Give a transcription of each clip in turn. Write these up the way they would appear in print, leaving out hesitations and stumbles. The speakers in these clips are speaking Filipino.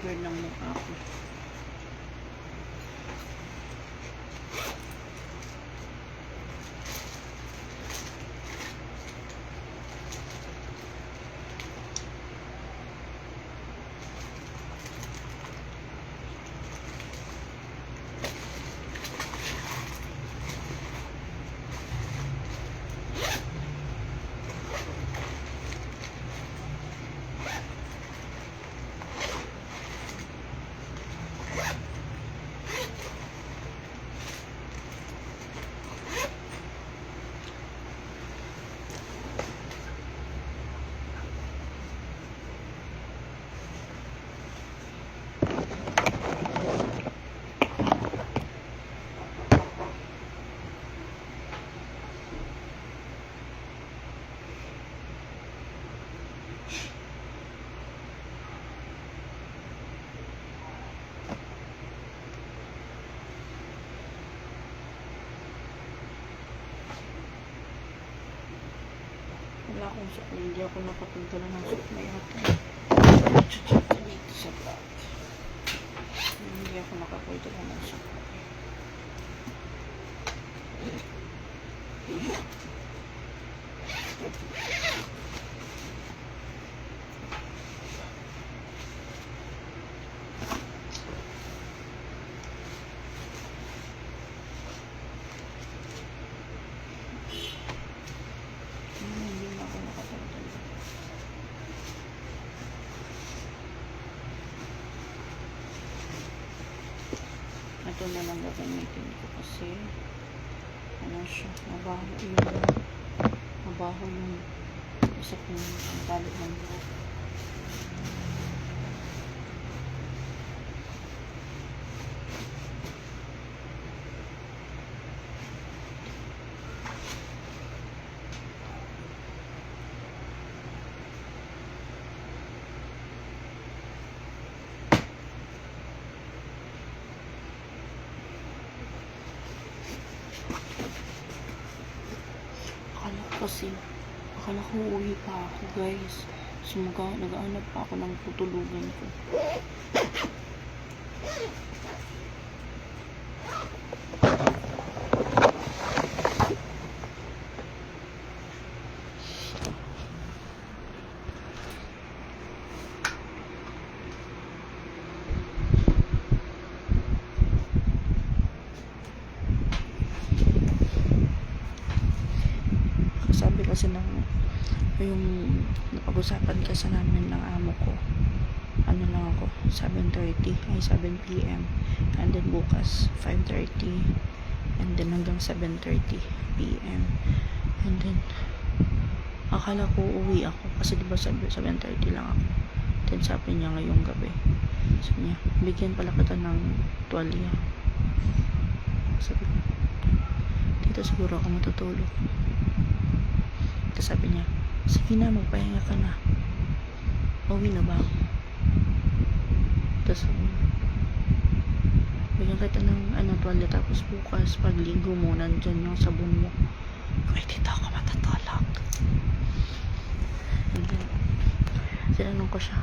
trigger ng mukha ko. Wala akong sukli. Hindi ako nakapunta na ng sukli yata. Dito sa bag. Hindi ako nakapunta na ng sukli. Ito na lang gagamitin ko kasi ano siya, mabaho yung isa kong tali ng buhok. Akala ko uuwi pa ako, guys. So, nag-aanap pa ako ng tutulugan ko. Sabi kasi yung napag-usapan kasi namin ng amo ko, ano lang ako, 7:30 ay 7 PM, and then bukas 5:30, and then hanggang 7:30 PM, and then akala ko uwi ako kasi diba 7:30 lang ako. Then sabi niya ngayong gabi, sabi niya, bigyan pala kita ng tuwalya. Sabi ko, dito siguro ako matutulog. Tapos sabi niya, sige na, magpahinga ka na. Uwi na ba? Tapos, bigyan kita ng tuwalya, tapos bukas, pagligo mo, nandyan yung sabon mo. Kaya dito ako matatulog. And then, sinanong ko siya,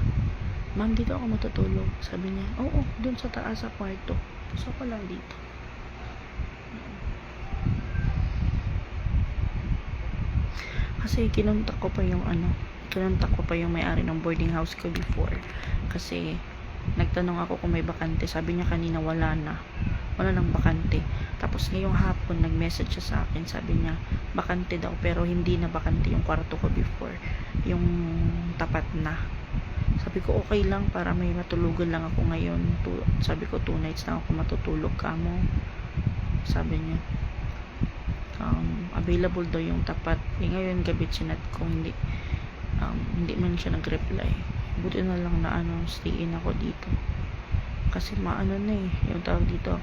ma'am, dito ako matutulog. Sabi niya, oo, dun sa taas sa kwarto. Tapos ako lang dito. Kasi kinontak ko pa yung may-ari ng boarding house ko before. Kasi nagtanong ako kung may bakante. Sabi niya kanina wala nang bakante. Tapos ngayong hapon nag-message siya sa akin. Sabi niya bakante daw, pero hindi na bakante yung kwarto ko before. Yung tapat na. Sabi ko okay lang, para may matulugan lang ako ngayon. Sabi ko 2 nights lang ako matutulog kamo. Sabi niya available daw yung tapat. Ngayon gabi chinat ko, hindi man siya nag-reply. Buti na lang na stay in ako dito. Kasi yung tawag dito,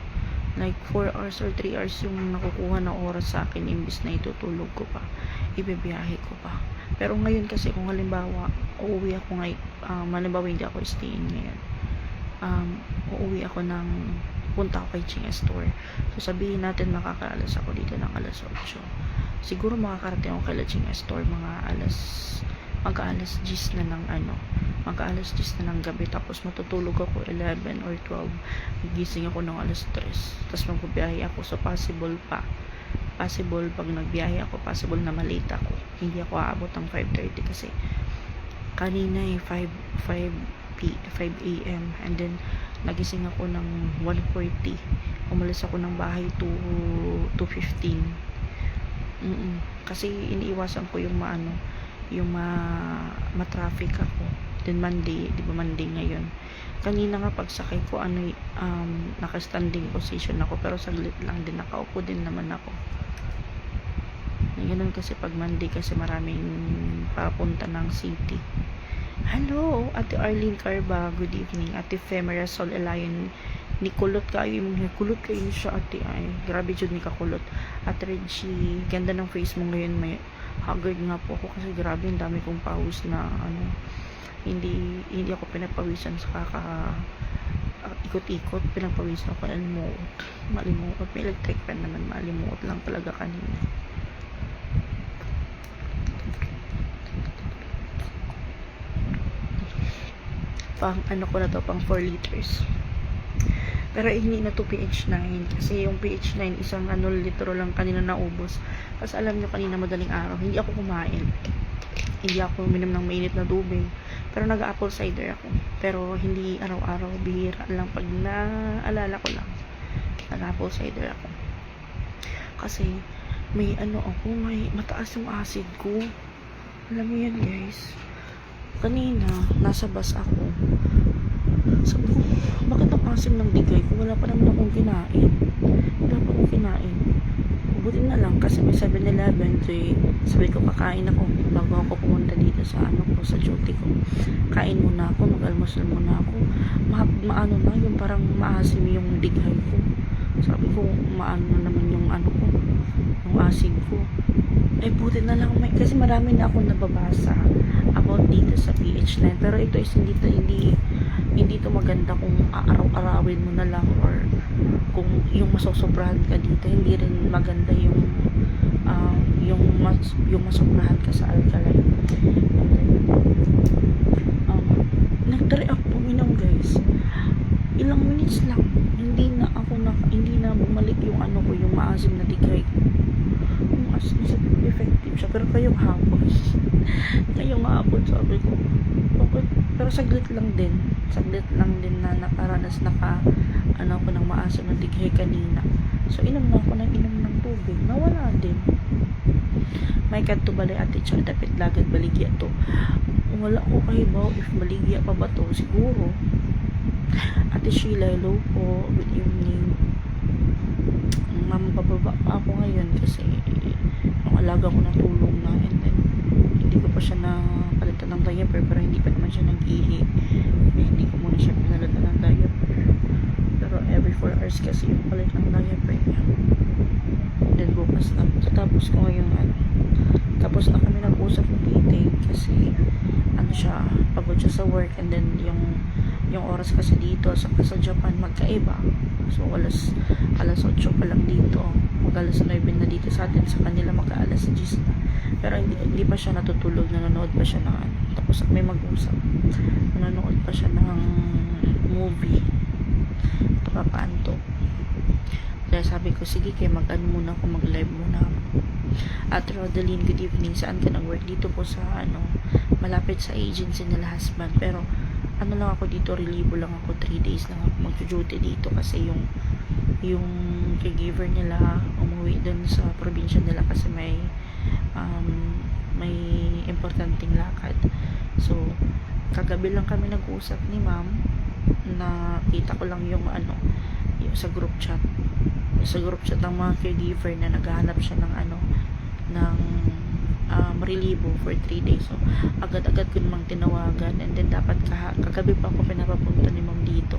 like 4 hours or 3 hours yung nakukuha na oras sa akin, imbis na itutulog ko pa, ibibiyahe ko pa. Pero ngayon kasi kung halimbawa uuwi ako halimbawa hindi ako stay in ngayon, uuwi ako punta ako kay Chinga Store. So sabihin natin makakaalas ako dito ng alas 8. Siguro makakarating ako kay Chinga Store mag-aalas 10 na ng Mag-alas 10 na ng gabi, tapos matutulog ako 11 or 12. Gigising ako ng alas 3. Tapos magbibiyahe ako. So, possible pag nagbiyahe ako, possible na malate ako. Hindi ako aabot ng 5:30 kasi kanina 5 a.m. and then nagising ako ng 1:40. Umalis ako ng bahay to 2:15. Kasi iniiwasan ko yung ma-traffic ako. Then Monday, di ba Monday ngayon? Kanina nga pagsakay ko, naka-standing position ako, pero saglit lang din, nakaupo din naman ako. Ganun kasi pag Monday kasi maraming papunta ng city. Hello, Ate Arlene Carba, good evening. Ate Femera Sol Elion, ni kulot kayo siya ate, ay grabe jud ni kakulot. Ate Reggie, ganda ng face mo ngayon, may haggard nga po ako kasi grabe ang dami kong pawis na hindi ako pinapawisan sa ikot-ikot, pinapawisan ako malimuot, may electric fan naman, malimuot lang talaga kanina. Pang ko na to, pang 4 liters. Pero hindi na to PH9 kasi yung PH9 isang litro lang kanina naubos. Kasi alam nyo, kanina madaling araw hindi ako kumain, hindi ako uminom ng mainit na tubig, pero nag-apple cider ako, pero hindi araw-araw, bihira lang pag naalala ko lang, nag-apple cider ako kasi may may mataas yung acid ko. Alam mo yan guys, kanina nasa bus ako, sabi ko, bakit ang asim ng digay ko? Wala pa naman akong kinain. Buti na lang kasi may 7-Eleven. So, sabi ko, kakain ako bago ako pumunta dito sa sa duty ko. Kain muna ako, mag-almusal muna ako. Yung parang maasim yung digay ko. Sabi ko, naman yung yung acid ko. Buti na lang kasi marami na akong nababasa about dito sa PH9, pero ito is hindi to maganda kung aaraw-arawin mo na lang, or kung yung masosobrahan ka dito. Hindi rin maganda yung masobrahan ka sa alkaline. Nag-try ako uminom guys, ilang minutes lang, hindi na bumalik yung yung maasim na digay ko. Effective siya, pero kayong hapon sabi ko, okay. Pero saglit lang din na nakaranas ako ng maasim na dighay kanina. So inom ng tubig, nawala din. May kadto balay ate Char, dapat lagad baligya to. Wala ko kahibaw if baligya pa ba to, siguro. Ate Sheila, hello po, good evening. Pababa pa ako ngayon kasi yung alaga ko natulog na, and then hindi ko pa siya napalitan ng diaper, pero hindi pa naman siya nag-ihi. Hindi ko muna siya pinalitan ng diaper, pero every 4 hours kasi yung palit ng diaper niya. Then bukas na, tapos ko ngayon tapos na kami nag-usap ng titing kasi pagod siya sa work, and then yung oras kasi dito sa Japan magkaiba. So alas 8 pa lang dito, mag-alas 9 na dito sa atin, sa kanila mag-alas 10 na. Pero hindi pa siya natutulog, nanonood pa siya ng tapos may mag-usap, nanonood pa siya ng movie, papaanto. Kaya sabi ko, sige kayo muna ako, mag-live muna ako. At Rodeline, good evening. Saan ka nag-work? Dito po sa malapit sa agency nila husband, pero lang ako dito, relibo lang ako, 3 days lang ako mag-duty dito kasi yung caregiver nila umuwi dun sa probinsya nila kasi may importanteng lakad. So kagabi lang kami nag-usap ni ma'am, na kita ko lang yung sa group chat ng mga caregiver na naghahanap siya ng relibo for 3 days. So agad-agad ko namang tinawagan, and then dapat kagabi pa ako pinapapunta ni ma'am dito,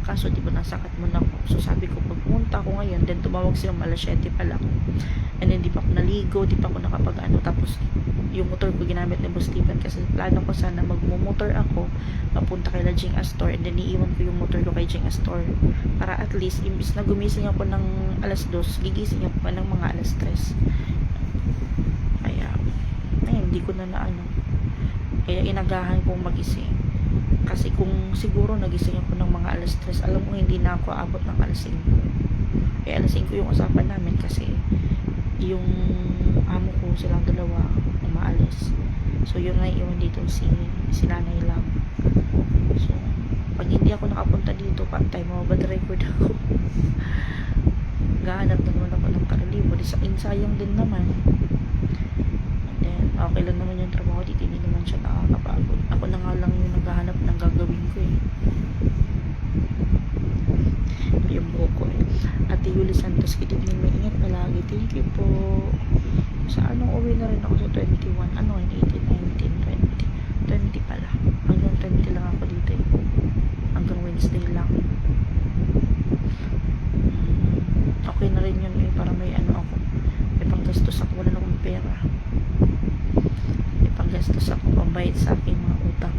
kaso di ba nasakat mo na ako. So sabi ko, pag pumunta ako ngayon, then tumawag siya alas 7 pa lang, and then di pa ako naligo, di pa ako nakapag tapos yung motor ko ginamit ni Boss Steven kasi plano ko sana magmumotor ako papunta kay Jing Astor, and then iiwan ko yung motor ko kay Jing Astor para at least imbis na gumising ako ng alas 2, gigising ako pa ng mga alas 3. Kaya hindi ko na kaya inagahan kong magising. Kasi kung siguro nagising ako ng mga alas 3, alam mo hindi na ako aabot ng alas 5. Alas 5 yung usapan namin kasi yung amo ko silang dalawa umaalis. So yung naiiwan dito si nanay lang. So pag hindi ako nakapunta dito, patay mababad record ako. Gahanap na naman ako ng karalibo. Sayang din naman. And then okay lang naman yung trabaho dito, hindi naman siya nakakapagod. Ako na nga lang yung naghahanap ng gagawin ko yung buhok ko Ate Yuli Santos, good evening, maingat palagi, thank you po. Sa uwi na rin ako sa 21, 18, 19, 20 pala, hanggang 20 lang ako dito hanggang Wednesday lang. Okay na rin yun para may ako, may panggastos ako, wala na akong pera, may panggastos ako, pambayad sa aking mga utang.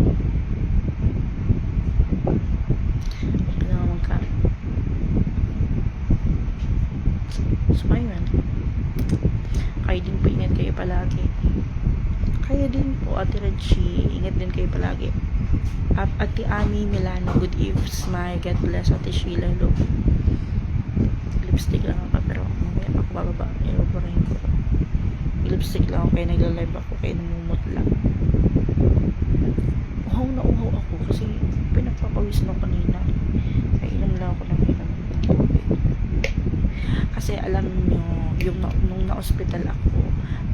Okay na naman ka. So ayun, kayo din po, ingat kayo palagi. Kayo din po, Ate Reggie, ingat din kayo palagi. Ate Ami Milano, good evening, my God bless. Ate Sheila, hello. Lipstick lang ako, pero mamaya ako bababa, ilabarahin ko. Lipstick lang ako, kaya nagla-live ako, kaya namumutla. Uhaw na uhaw ako kasi pinagpapawis na kanina. Kaya inom lang ako ng inom. Kasi alam nyo, nung na-hospital ako,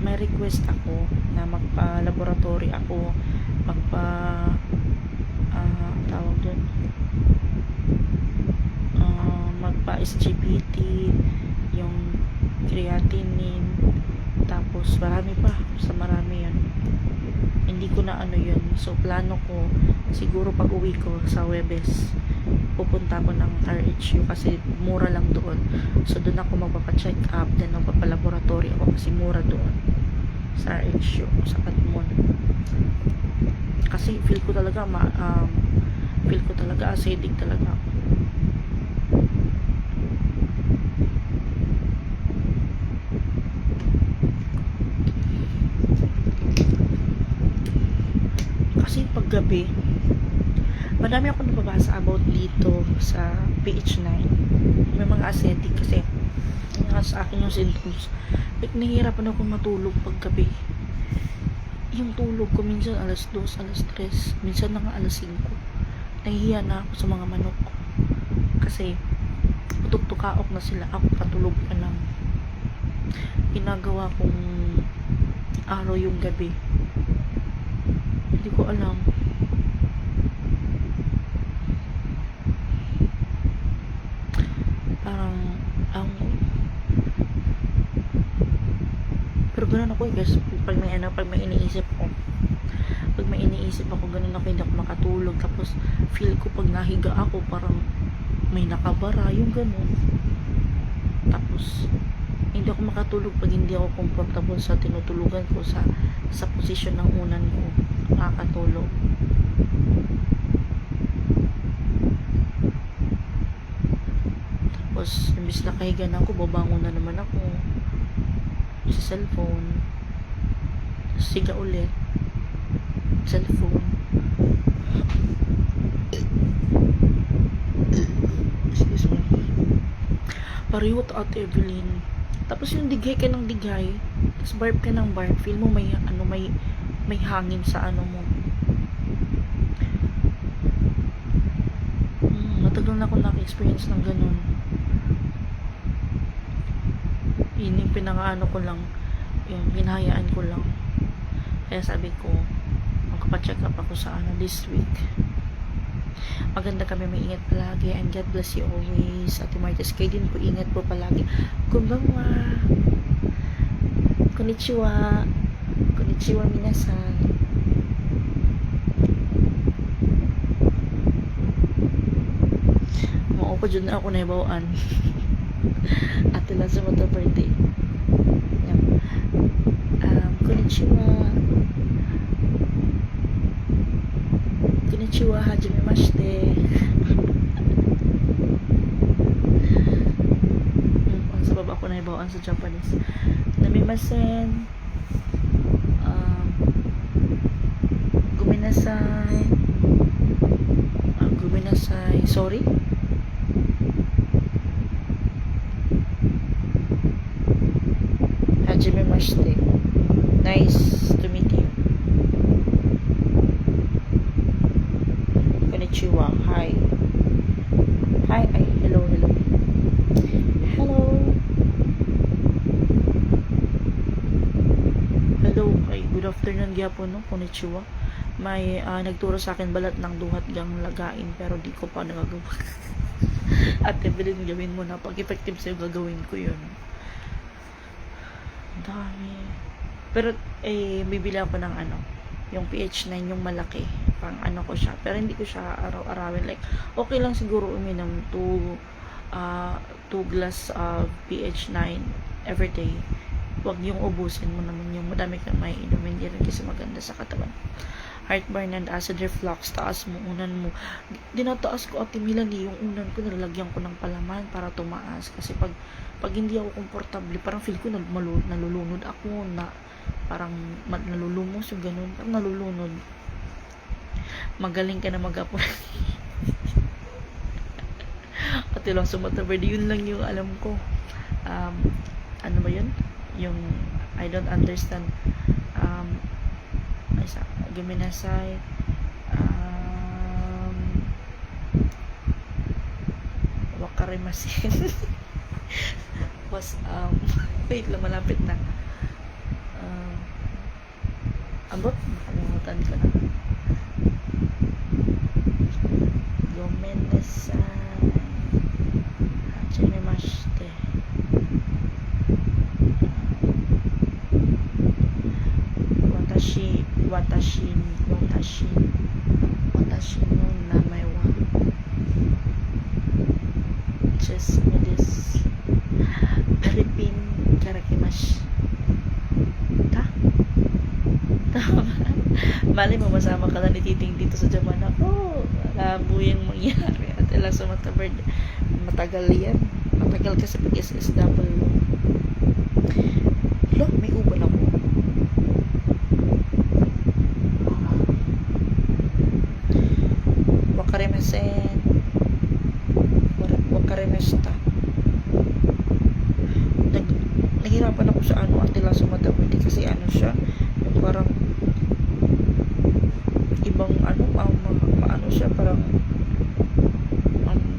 may request ako na magpa-laboratory ako, tawag dun, magpa-SGPT, yung creatinine, tapos marami yun. Hindi ko na yun. So plano ko, siguro pag uwi ko sa Webes, pupunta ako ng RHU kasi mura lang doon. So doon ako magpapa-check up, then magpapa-laboratory ako kasi mura doon sa RHU, sa Katmon. Kasi feel ko talaga acidic talaga ako. Kasi pag gabi, madami ako nababasa about dito sa PH9. May mga acidic kasi sa akin yung symptoms. Like, nahihirapan ako matulog pag gabi. Yung tulog ko minsan alas 2, alas 3, minsan na nga alas 5. Nahihiya na ako sa mga manok kasi tutukaok na sila, ako patulog pa lang. Ginagawa kong araw yung gabi. Hindi ko alam. Parang pero ganun ako guys, pag may iniisip ako, ganun ako, hindi ako makatulog. Tapos feel ko pag nahiga ako parang may nakabara, yung ganun. Tapos hindi ako makatulog pag hindi ako comfortable sa tinutulugan ko, sa posisyon ng unan ko nakakatulog. Tapos imbis na kahiga na ako, babangon na naman ako sa cellphone, siga ulit cellphone. Excuse me. Pareho to Ate Evelyn. Tapos yung dighay ka ng dighay, tapos barb ka ng barb, feel mo may hangin sa mo. Matagal na ako naka-experience ng ganun. Yun yung pinangaano ko lang, yung hinahayaan ko lang. Kaya sabi ko, magpacheck up ako sa this week. Maganda kami, may ingat palagi, and God bless you always. Ate Martes, kayo din po, ingat po palagi. Konbanwa, konnichiwa, konnichiwa minasan. Maupo dyan na ako na ibawaan. Ate lang sa mata birthday. Konnichiwa. Konnichiwa, hajimemashite. Sa baba ko na ibawaan sa Japanese. Namimasen. Guminasai. Minasay. Sorry? Hajime Mashite. Nice to meet you. Konnichiwa. Hi. Hi. Ay, hello. Hello. Hello. Ay, good afternoon gyapon no. Konnichiwa. May nagturo sa akin balat ng duhat gang lagain pero di ko pa nagagawa. At bilin gawin mo na pag effective sa'yo gagawin ko yun. Dami. Pero bibili ako ng yung PH9 yung malaki. Pang ko siya. Pero hindi ko siya araw-arawin. Like, okay lang siguro uminom 2 glass of PH9 every day. Huwag yung ubusin mo naman yung madami kang may inumin. Hindi rin kasi maganda sa katawan. Heartburn and acid reflux, taas mo, unan mo. Dinataas ko Ate Melanie, yung unan ko, nilalagyan ko ng palaman para tumaas. Kasi pag hindi ako komportable, parang feel ko nalulunod ako, na parang nalulumos yung ganun, parang nalulunod. Magaling ka na mag-apo. Ate lang sumatabar, yun lang yung alam ko. Ano ba yun? Yung I don't understand. Guminasay. Wakarimasen. Was wait lang, malapit na. Abot, nakalimutan ko na. Guminasay. Hajime Mashite. Watashi no namae wa just me this Philippine karakimash mali mo masama ka na ni Titing dito sa Japan ako labo yung mangyari at ilang sumatabard matagal yan kasi pag SSW look may uban ako Wakarimesta. Nahirapan ako sa Atila Sumatawid kasi siya yung parang ibang maano siya parang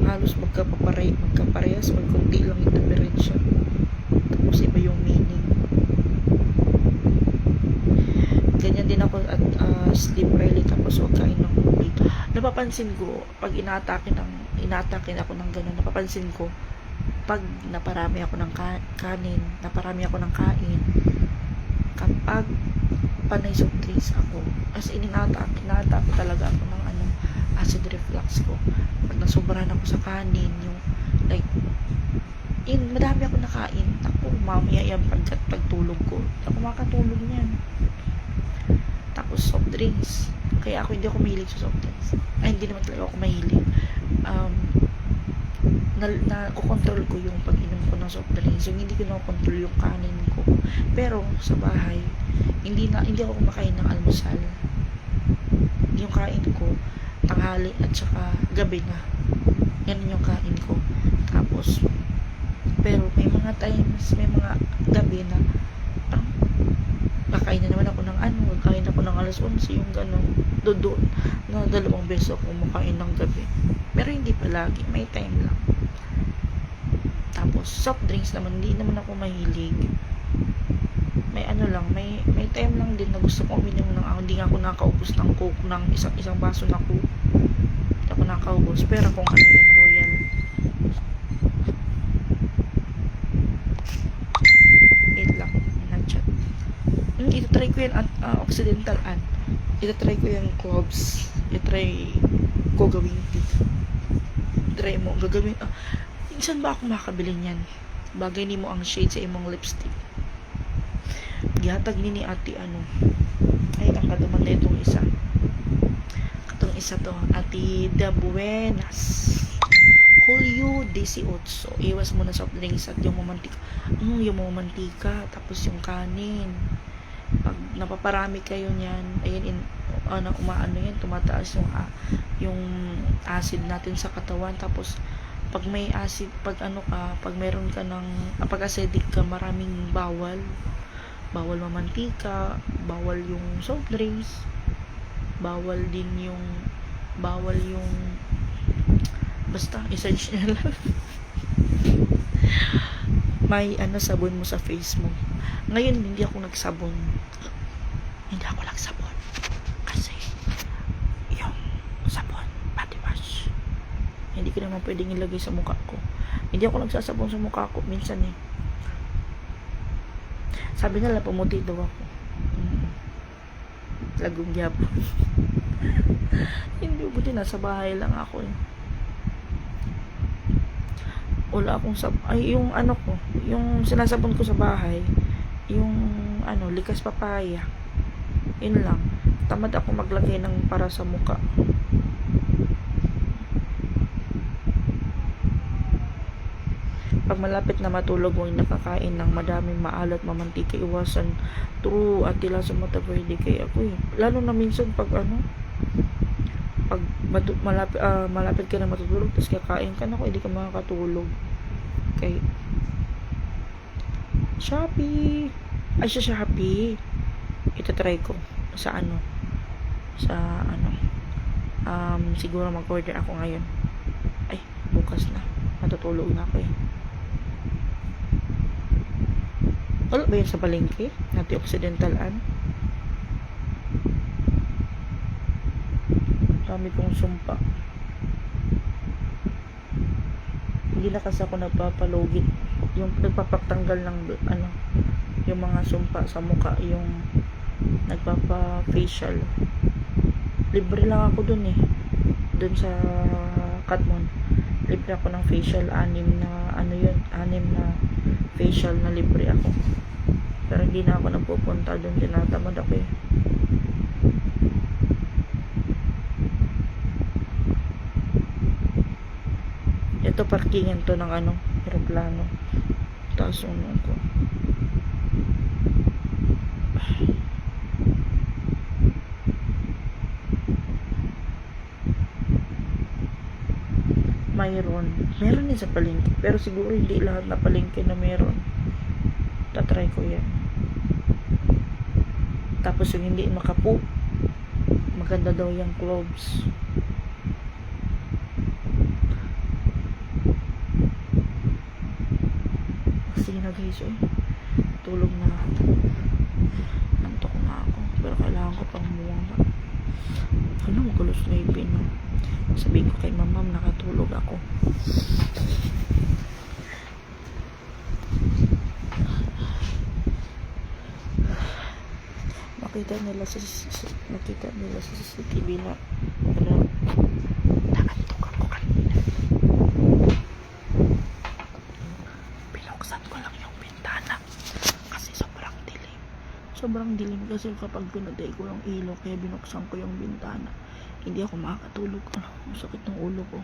halos magkaparehas may kunti lang yung diferensya tapos iba yung meaning. Ganyan din ako at sleep early tapos huwag kain ng tubig. Napapansin ko pag inatake ako ng gano'n, napapansin ko pag naparami ako ng kanin, naparami ako ng kain, kapag panay soft drinks ako, as in inatake talaga ako ng acid reflux ko. Pag nasobrahan ako sa kanin, yung like madami ako nakain, ako mamaya yan pagtulog ko, ako makatulog niyan. Tapos soft drinks, kaya hindi ako mahilig sa soft drinks. Ay, hindi naman talaga ako mahilig. Nakokontrol ko yung pag-inom ko ng soft drinks. Yung hindi ko nakokontrol yung kanin ko. Pero sa bahay, hindi ako kumakain ng almusal. Yung kain ko, tanghali at saka gabi na. Yan yung kain ko. Tapos, pero may mga times, may mga gabi na kakain na naman ako ng kain ako ng alas 11 yung gano'n doon na 2 beses ako kumakain ng gabi pero hindi palagi, may time lang. Tapos soft drinks naman, hindi naman ako mahilig, may lang, may time lang din na gusto ko uminom ng hindi nga ako nakaubos ng coke ng isang baso na coke, hindi ako nakaubos. Pero kung yan royal, wait lang, nag-chat. Ito-try ko yan at Occidental ito-try ko yung cloves, ito-try ko gawin try mo, gagawin minsan ba ako makabili niyan, bagay ni mo ang shade sa imong lipstick. Gihatag ni ate ay ang katuman na itong isa to Ate Da Buenas Julio 18. Iwas mo na soft drinks at yung mamantika tapos yung kanin Pag napaparami kayo niyan, ayan, umaano yan, tumataas yung acid natin sa katawan. Tapos pag may acid, pag meron ka pag acidic ka, maraming bawal mamantika, bawal yung soft drinks, bawal yung basta i-search nyo lang. May sabon mo sa face mo. Ngayon hindi ako nagsabon kasi yung sabon body wash hindi ko naman pwedeng ilagay sa mukha ko. Hindi ako nagsasabon sa mukha ko minsan sabi nila pumuti daw ako. Lagong gyapon. Hindi, buti nasa bahay lang ako wala akong yung yung sinasabon ko sa bahay, yung likas papaya, yun lang. Tamad ako maglagay ng para sa mukha. Pag malapit na matulog, huwag nakakain ng madaming maalat, mamantika, iwasan true at tila sa mata pwede kay ako lalo na minsan pag malapit ka na matutulog tapos kakain ka na hindi ka makakatulog. Kay Shopee sa Shopee itatry ko sa siguro mag-order ako ngayon. Bukas na matutulog na ako wala ba yun sa palengke? Antioxidental-an? Dami kong sumpa. Hindi na kasi ako nagpapalugit. Yung nagpapatanggal ng yung mga sumpa sa mukha, yung nagpapa-facial. Libre lang ako dun dun sa Katmon. Libre ako ng facial, 6 na facial na libre ako. Pero hindi na ako nagpupunta dun, tinatamad ako Ito parkingan to ng aeroplano. Taas yung ko. Meron din sa palengke, pero siguro hindi lahat na palengke na meron. Tatry ko yan. Tapos yung hindi makapo, maganda daw yung cloves. Sige na guys, tulog na ako. Nantok na ako, pero kailangan ko pang buwang. Magalos na ipin. Sabihin ko kay mamam, nakatulog ako. Nakita nila sa CCTV na nakantok ako kanina. Binuksan ko lang yung bintana kasi sobrang dilim kasi kapag pinaday ko yung ilaw, kaya binuksan ko yung bintana. Hindi ako makakatulog. Masakit ng ulo ko.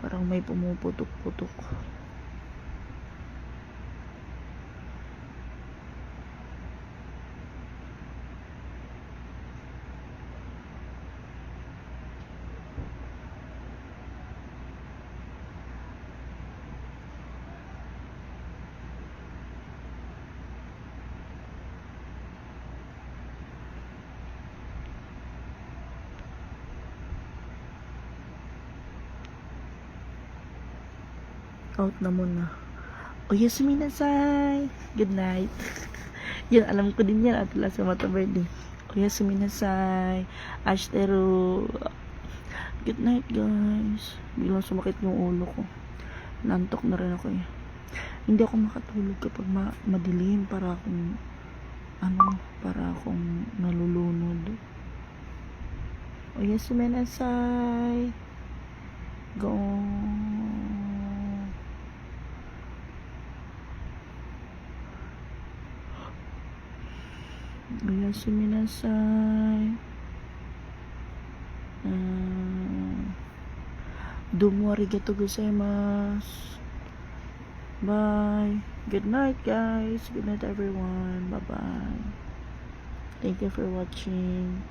Parang may pumuputok-putok. Out na muna. Oyasumi nasai. Good night. Yan, alam ko din yan. At wala sa mata birthday. Oyasumi nasai. Ashiteru. Good night guys. Biglang sumakit yung ulo ko. Nantok na rin ako Hindi ako makatulog kapag madilim. Para akong nalulunod. Oyasumi nasai. Go. Oyasumi nasai. Domo arigatou gozaimasu. Bye. Good night, guys. Good night, everyone. Bye-bye. Thank you for watching.